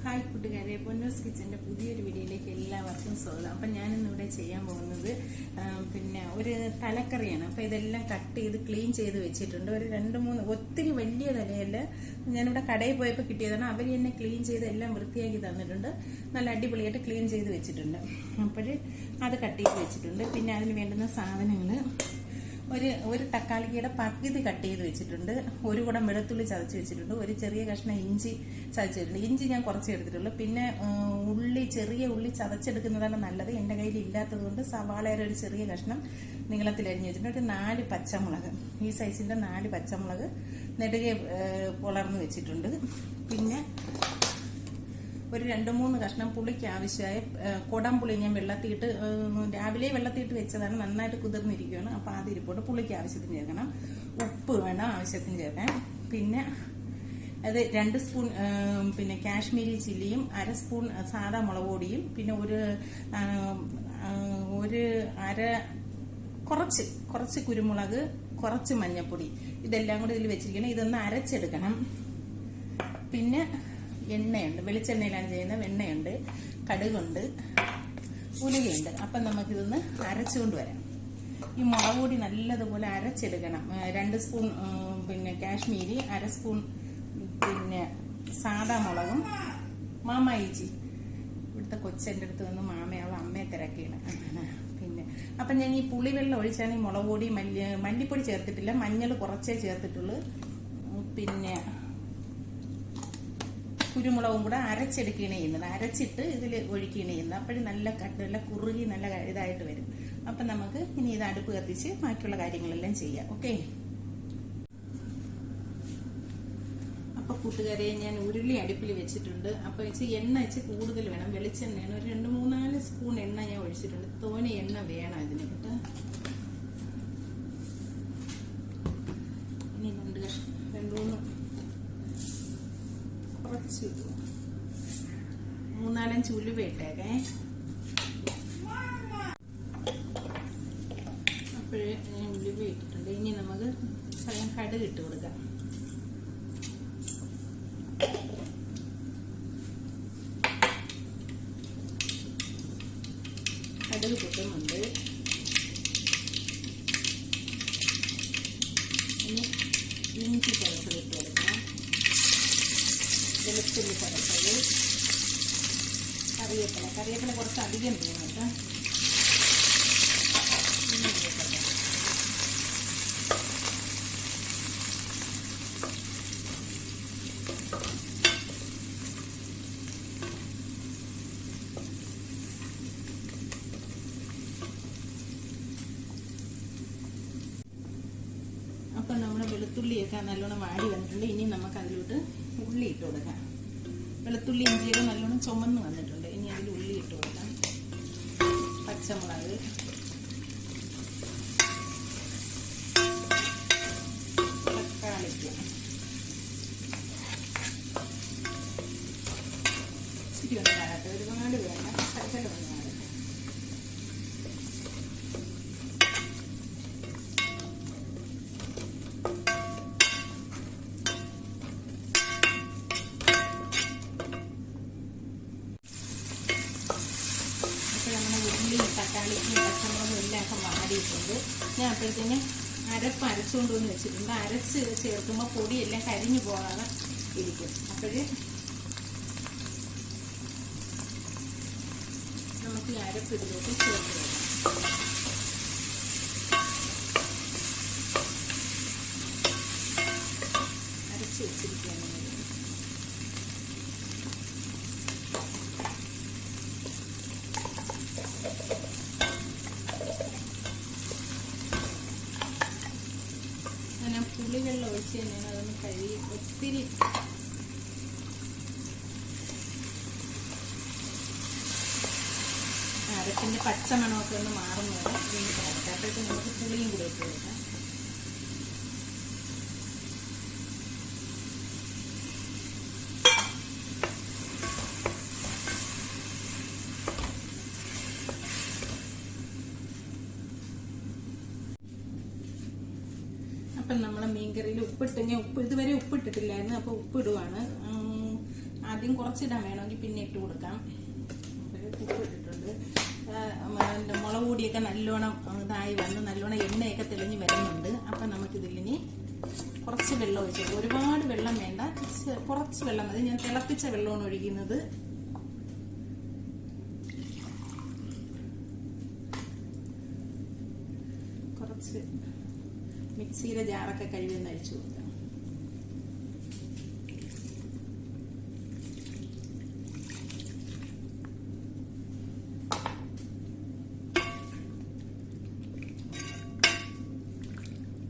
Hi കൂട്ടുകാരെ, പൊന്നൂസ് കിച്ചൻ്റെ പുതിയൊരു വീഡിയോയിലേക്ക് എല്ലാവർക്കും സ്വാഗതം. അപ്പം ഞാനിന്നിവിടെ ചെയ്യാൻ പോകുന്നത് ഒരു തലക്കറിയാണ്. അപ്പം ഇതെല്ലാം കട്ട് ചെയ്ത് ക്ലീൻ ചെയ്ത് വെച്ചിട്ടുണ്ട്. ഒരു 2-3 ഒത്തിരി വലിയ തലയല്ല, ഞാനിവിടെ കടയിൽ പോയപ്പോൾ കിട്ടിയതാണ്. അവർ തന്നെ ക്ലീൻ ചെയ്ത് എല്ലാം വൃത്തിയാക്കി തന്നിട്ടുണ്ട്. നല്ല അടിപൊളിയായിട്ട് ക്ലീൻ ചെയ്ത് വെച്ചിട്ടുണ്ട്. അപ്പോൾ അത് കട്ട് ചെയ്ത് വെച്ചിട്ടുണ്ട്. പിന്നെ അതിന് വേണ്ടുന്ന സാധനങ്ങൾ ഒരു തക്കാളിക്കയുടെ പകുതി കട്ട് ചെയ്ത് വെച്ചിട്ടുണ്ട്. ഒരു കുടം വെളുത്തുള്ളി ചതച്ച് വെച്ചിട്ടുണ്ട്. ഒരു ചെറിയ കഷ്ണം ഇഞ്ചി ചതച്ചിട്ടുണ്ട്. ഇഞ്ചി ഞാൻ കുറച്ച് എടുത്തിട്ടുള്ളൂ. പിന്നെ ചെറിയ ഉള്ളി ചതച്ചെടുക്കുന്നതാണ് നല്ലത്. എൻ്റെ കയ്യിൽ ഇല്ലാത്തത് കൊണ്ട് സവാളയുടെ ഒരു ചെറിയ കഷ്ണം നീളത്തിൽ അരിഞ്ഞ് വെച്ചിട്ടുണ്ട്. ഒരു 4 പച്ചമുളക്, ഈ സൈസിന്റെ 4 പച്ചമുളക് നെടുകെ പൊളർന്ന് വെച്ചിട്ടുണ്ട്. പിന്നെ ഒരു 2-3 കഷ്ണം പുളിക്ക് ആവശ്യമായ കുടംപുളി ഞാൻ രാവിലെ വെള്ളത്തിയിട്ട് വെച്ചതാണ്. നന്നായിട്ട് കുതിർന്നിരിക്കുകയാണ്. അപ്പോൾ അതിരിപ്പോട്ട് പുളിക്ക് ആവശ്യത്തിന് ചേർക്കണം. ഉപ്പ് വേണം ആവശ്യത്തിന് ചേർക്കാൻ. പിന്നെ അത് 2 സ്പൂൺ കാശ്മീരി ചില്ലിയും 1/2 സ്പൂൺ സാദാ മുളക് പൊടിയും പിന്നെ കുറച്ച് കുരുമുളക്, കുറച്ച് മഞ്ഞൾപ്പൊടി, ഇതെല്ലാം കൂടി ഇതിൽ വെച്ചിരിക്കണം. ഇതൊന്ന് അരച്ചെടുക്കണം. പിന്നെ എണ്ണയുണ്ട്, വെളിച്ചെണ്ണയിലാണ് ചെയ്യുന്നത്. എണ്ണയുണ്ട്, കടുകുണ്ട്, ഉലുവയുണ്ട്. അപ്പം നമുക്കിതൊന്ന് അരച്ചുകൊണ്ട് വരാം. ഈ മുളക് പൊടി നല്ലതുപോലെ അരച്ചെടുക്കണം. 2 സ്പൂൺ കാശ്മീരി, 1/2 സ്പൂൺ സാദാ മുളകും. മാമായിച്ചി ഇവിടുത്തെ കൊച്ചെൻ്റെ അടുത്ത് വന്ന് മാമയാവും അമ്മയെ തിരക്കിയാണ്. അപ്പം ഞാൻ ഈ പുളിവെള്ളം ഒഴിച്ചാണ് ഈ മുളക് പൊടി മല്ലിപ്പൊടി ചേർത്തിട്ടില്ല, മഞ്ഞൾ കുറച്ചേ ചേർത്തിട്ടുള്ളൂ. പിന്നെ കുരുമുളകും കൂടെ അരച്ചെടുക്കുകയാണ് ചെയ്യുന്നത്. അരച്ചിട്ട് ഇതിൽ ഒഴിക്കുകയാണ് ചെയ്യുന്നത്. അപ്പോഴും നല്ല കുറുകി നല്ല ഇതായിട്ട് വരും. അപ്പം നമുക്ക് ഇനി ഇത് അടുപ്പ് കത്തിച്ച് ബാക്കിയുള്ള കാര്യങ്ങളെല്ലാം ചെയ്യാം. ഓക്കെ. അപ്പൊ കൂട്ടുകാരെ, ഞാൻ ഉരുളി അടുപ്പിൽ വെച്ചിട്ടുണ്ട്. അപ്പൊ എണ്ണ വെച്ച് കൂടുതൽ വേണം, വെളിച്ചെണ്ണയാണ്. ഒരു 2-3-4 സ്പൂൺ എണ്ണ ഞാൻ ഒഴിച്ചിട്ടുണ്ട്. തോനെ എണ്ണ വേണം ഇതിന് കേട്ടോ. ഇനി 3-4 ഉലുവ ഇട്ടേക്കേ. അപ്പോഴേ ഞാൻ ഉലുവ ഇട്ടിട്ടുണ്ട്. ഇനി നമുക്ക് സ്വയം കടുക് ഇട്ട് കൊടുക്കാം. കടുക് പൊട്ടുന്നുണ്ട്. ഇനി ഇഞ്ചി ചതച്ചത് ഇട്ട് കൊടുക്കാം. വെളുത്തുള്ളി ചതച്ചത്, കറിവേപ്പില കുറച്ച് അധികം വേണം കേട്ടോ. അപ്പം നമ്മുടെ വെളുത്തുള്ളിയൊക്കെ നല്ലോണം വാടി വന്നിട്ടുണ്ട്. ഇനി നമുക്ക് അതിലോട്ട് ഉള്ളി ഇട്ട് കൊടുക്കാം. വെളുത്തുള്ളി ഇഞ്ചിയൊക്കെ നല്ലോണം ചുമന്ന് വന്നിട്ടുണ്ട്. ഇനി അതിൽ ഉള്ളി ഇട്ട് കൊടുക്കാം. പച്ചമുളക്, തക്കാളിക്ക് ഇച്ചിരി ഒന്ന് കാണട്ടെ, ഒരുപാട് വേണ്ട, ശകലം ഒന്ന് കാണട്ടെ. തക്കാളിക്കും പച്ചമുളകും എല്ലാം ഒക്കെ വാടിയിട്ടുണ്ട്. ഞാൻ അപ്പോഴത്തേന് അരച്ചുകൊണ്ട് വന്ന് വെച്ചിട്ടുണ്ട്. അരച്ച് ചേർക്കുമ്പോൾ പൊടിയെല്ലാം കരിഞ്ഞു പോകാതെ ഇരിക്കും. അപ്പോഴ് നമുക്ക് ഈ അരപ്പ് ഇതിലോട്ട് ചേർത്ത് വെക്കാം. അരച്ച് വെച്ചിരിക്കുകയാണ്. ഞാൻ പുളിവെള്ളം ഒഴിച്ച് തന്നെയാണ് അതൊന്ന് കഴുകി. ഒത്തിരി അരപ്പിന്റെ പച്ചമണമൊക്കെ ഒന്ന് മാറുന്ന വരെ ഇതിന് കിടക്കാം. അപ്പോഴത്തേക്ക് നമുക്ക് പുളിയും കൂടെ ഇട്ട് കൊടുക്കാം. അപ്പം നമ്മളെ മീൻകറിയിൽ ഉപ്പിട്ട്, ഞാൻ ഇതുവരെ ഉപ്പിട്ടിട്ടില്ലായിരുന്നു. അപ്പോൾ ഉപ്പിടുവാണ്. ആദ്യം കുറച്ചിടാൻ വേണമെങ്കിൽ പിന്നെ ഇട്ട് കൊടുക്കാം. ഉപ്പ് ഇട്ടിട്ടുണ്ട്. മുളക് പൊടിയൊക്കെ നല്ലോണം ഇതായി വന്ന് നല്ലോണം എണ്ണയൊക്കെ തെളിഞ്ഞ് വരുന്നുണ്ട്. അപ്പം നമുക്കിതിലിനി കുറച്ച് വെള്ളം ഒഴിച്ചു. ഒരുപാട് വെള്ളം വേണ്ട, കുറച്ച് വെള്ളം മതി. ഞാൻ തിളപ്പിച്ച വെള്ളമാണ് ഒഴിക്കുന്നത്. കുറച്ച് മിക്സിയിലെ ജാറൊക്കെ കഴുകിയൊന്ന് അഴിച്ചു കൊടുക്കാം.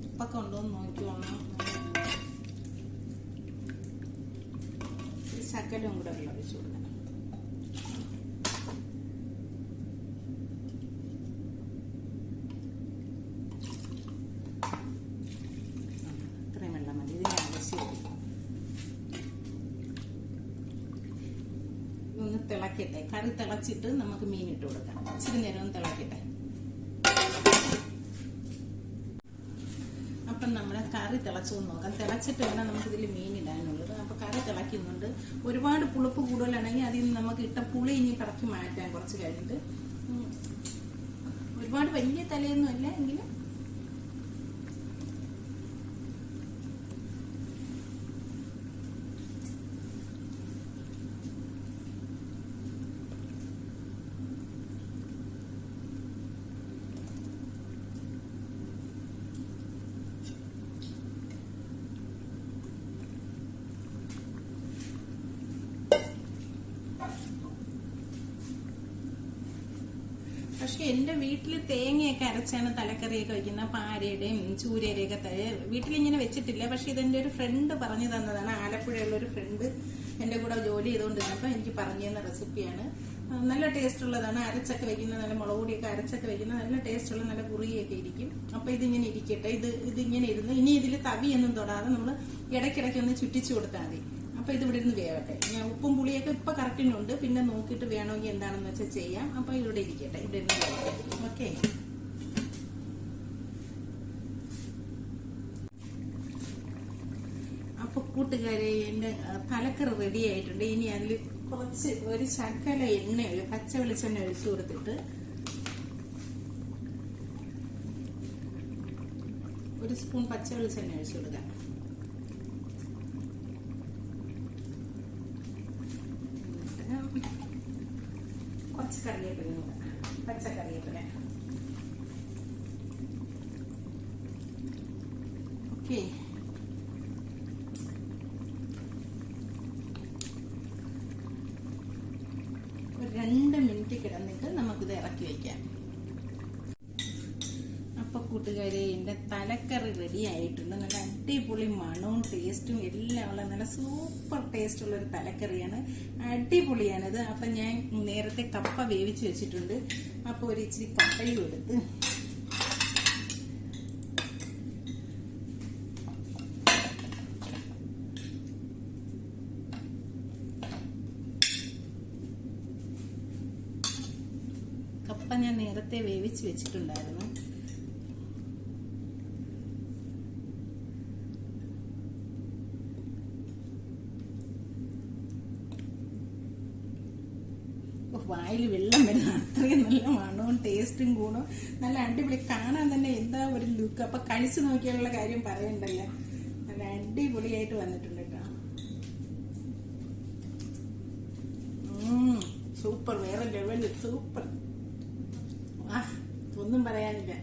ഉപ്പൊക്കെ ഉണ്ടോന്ന് നോക്കിക്കോണം. ശകലവും കൂടെ വെള്ളം ഒഴിച്ചു കൊടുക്കാം. ഇത്രയും വെള്ളം മതി, ഇതിന് ആവശ്യമില്ല. ഇതൊന്ന് തിളക്കട്ടെ. കറി തിളച്ചിട്ട് നമുക്ക് മീൻ ഇട്ട് കൊടുക്കാം. ഇച്ചിരി നേരം ഒന്ന് തിളക്കട്ടെ. അപ്പം നമ്മുടെ കറി തിളച്ചൊന്ന് നോക്കാം. തിളച്ചിട്ട് വേണം നമുക്കിതിൽ മീൻ ഇടാനുള്ളത്. അപ്പോൾ കറി തിളയ്ക്കുന്നുണ്ട്. ഒരുപാട് പുളിപ്പ് കൂടുതലാണെങ്കിൽ അതിൽ നിന്ന് നമുക്ക് ഇട്ട പുളി ഇനി കറക്കി മാറ്റാൻ കുറച്ച് കഴിഞ്ഞിട്ട്. ഒരുപാട് വലിയ തലയൊന്നും അല്ല എങ്കിലും പക്ഷെ എന്റെ വീട്ടിൽ തേങ്ങയൊക്കെ അരച്ചാണ് തലക്കറിയൊക്കെ വെക്കുന്നത്. പാരയുടെയും ചൂരയുടെയൊക്കെ വീട്ടിലിങ്ങനെ വെച്ചിട്ടില്ല. പക്ഷെ ഇതെന്റെ ഒരു ഫ്രണ്ട് പറഞ്ഞു തന്നതാണ്. ആലപ്പുഴയുള്ള ഒരു ഫ്രണ്ട് എന്റെ കൂടെ ജോലി ചെയ്തുകൊണ്ടിരുന്നപ്പോൾ എനിക്ക് പറഞ്ഞു തന്ന റെസിപ്പിയാണ്. നല്ല ടേസ്റ്റ് ഉള്ളതാണ്. അരച്ചൊക്കെ വെക്കുന്നത്, നല്ല മുളക് പൊടിയൊക്കെ അരച്ചൊക്കെ വെക്കുന്നത് നല്ല ടേസ്റ്റ് ഉള്ള നല്ല കുറിയൊക്കെ ഇരിക്കും. അപ്പൊ ഇതിങ്ങനെ ഇരിക്കട്ടെ. ഇതിങ്ങനെ ഇരുന്ന് ഇനി ഇതിൽ തവിയൊന്നും തൊടാതെ നമ്മൾ ഇടയ്ക്കിടയ്ക്ക് ഒന്ന് ചുറ്റിച്ചു കൊടുത്താൽ മതി. അപ്പൊ ഇത് ഇവിടെ ഇരുന്ന് വേവട്ടെ. ഞാൻ ഉപ്പും പുളിയൊക്കെ ഇപ്പൊ കറക്റ്റിനുണ്ട്. പിന്നെ നോക്കിയിട്ട് വേണമെങ്കിൽ എന്താണെന്ന് വെച്ചാൽ ചെയ്യാം. അപ്പൊ ഇവിടെ ഇരിക്കട്ടെ, ഇവിടെ ഇരുന്ന് വേവട്ടെ. ഓക്കെ. അപ്പൊ കൂട്ടുകാരെ, എന്റെ തലക്കറി റെഡി ആയിട്ടുണ്ട്. ഇനി അതിൽ കുറച്ച് ഒരു ശകല എണ്ണ, പച്ച വെളിച്ചെണ്ണ ഒഴിച്ചു കൊടുത്തിട്ട് ഒരു സ്പൂൺ പച്ച വെളിച്ചെണ്ണ ഒഴിച്ചു കൊടുക്കാം. കുറച്ച് കറിവേപ്പില, പച്ചക്കറിവേപ്പില. ഓക്കെ. ഒരു 2 മിനിറ്റ് കിടന്നിട്ട് നമുക്കിത് ഇറക്കി വെക്കാം. അപ്പൊ കൂട്ടുകാരെ, എന്റെ തലക്കറി റെഡി ആയിട്ടുണ്ട്. നല്ല അടിപൊളി മണവും ടേസ്റ്റും എല്ലാം ഉള്ള നല്ല സൂപ്പർ ടേസ്റ്റ് ഉള്ള ഒരു തലക്കറിയാണ്. അടിപൊളിയാണിത്. അപ്പൊ ഞാൻ നേരത്തെ കപ്പ വേവിച്ച് വെച്ചിട്ടുണ്ട്. അപ്പൊ ഒരു ഇച്ചിരി കപ്പയും എടുത്ത് കപ്പ ഞാൻ നേരത്തെ വേവിച്ച് വെച്ചിട്ടുണ്ടായിരുന്നു. വായിൽ വെള്ളം വരുന്ന അത്രയും നല്ല മണവും ടേസ്റ്റും കൂടും. നല്ല അടിപൊളി, കാണാൻ തന്നെ എന്താ ഒരു ലുക്ക്. അപ്പൊ കഴിച്ചു നോക്കിയാലുള്ള കാര്യം പറയണ്ടല്ലോ. നല്ല അടിപൊളിയായിട്ട് വന്നിട്ടുണ്ട് കേട്ടോ. സൂപ്പർ, വേറെ ലെവല്, സൂപ്പർ. ഒന്നും പറയാനില്ല.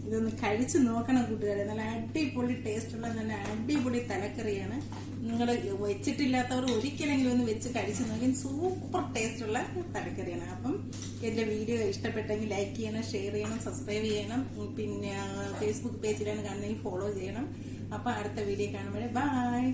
ഇതൊന്ന് കഴിച്ചു നോക്കണം കൂട്ടുകാരെ. നല്ല അടിപൊളി ടേസ്റ്റുള്ള നല്ല അടിപൊളി തലക്കറിയാണ്. നിങ്ങൾ വെച്ചിട്ടില്ലാത്തവർ ഒരിക്കലെങ്കിലും ഒന്ന് വെച്ച് കഴിച്ചു നോക്കി. സൂപ്പർ ടേസ്റ്റുള്ള തലക്കറിയാണ്. അപ്പം എന്റെ വീഡിയോ ഇഷ്ടപ്പെട്ടെങ്കിൽ ലൈക്ക് ചെയ്യണം, ഷെയർ ചെയ്യണം, സബ്സ്ക്രൈബ് ചെയ്യണം. പിന്നെ ഫേസ്ബുക്ക് പേജിലാണ് കാണുന്നതെങ്കിൽ ഫോളോ ചെയ്യണം. അപ്പൊ അടുത്ത വീഡിയോ കാണുമ്പോഴേ ബൈ.